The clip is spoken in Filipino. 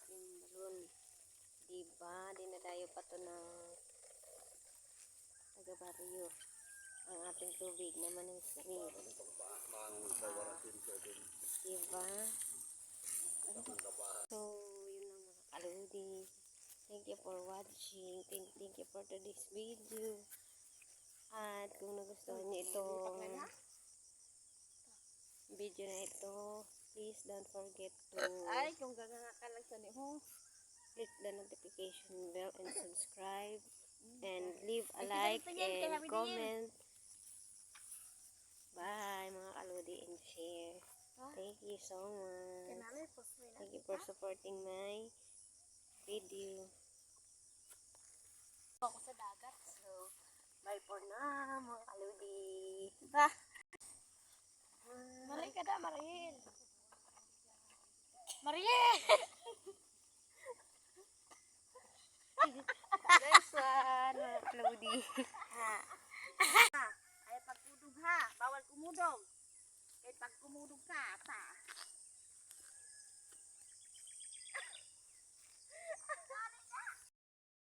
ating balon. Diba? Dinadayo pa to ng taga-baryo. Ang ating tubig naman ng swimming. Diba? So, yun lang mga kaludi. Thank you for watching. Thank you for today's video. At kung nagustuhan niyo itong video na ito, please don't forget to kung gagangaka lang sa niyo, click the notification bell and subscribe and leave a like and comment. Bye mga kaludi, and share. Thank you so much. Thank you for supporting my video. Ako sa dagat. So, bye for now mga kaludi. Mari ka da, Maril. Mariel! This one mga kaludi. Ay pagkudog ha, bawal kumudog. Kaya pag kumudog ka,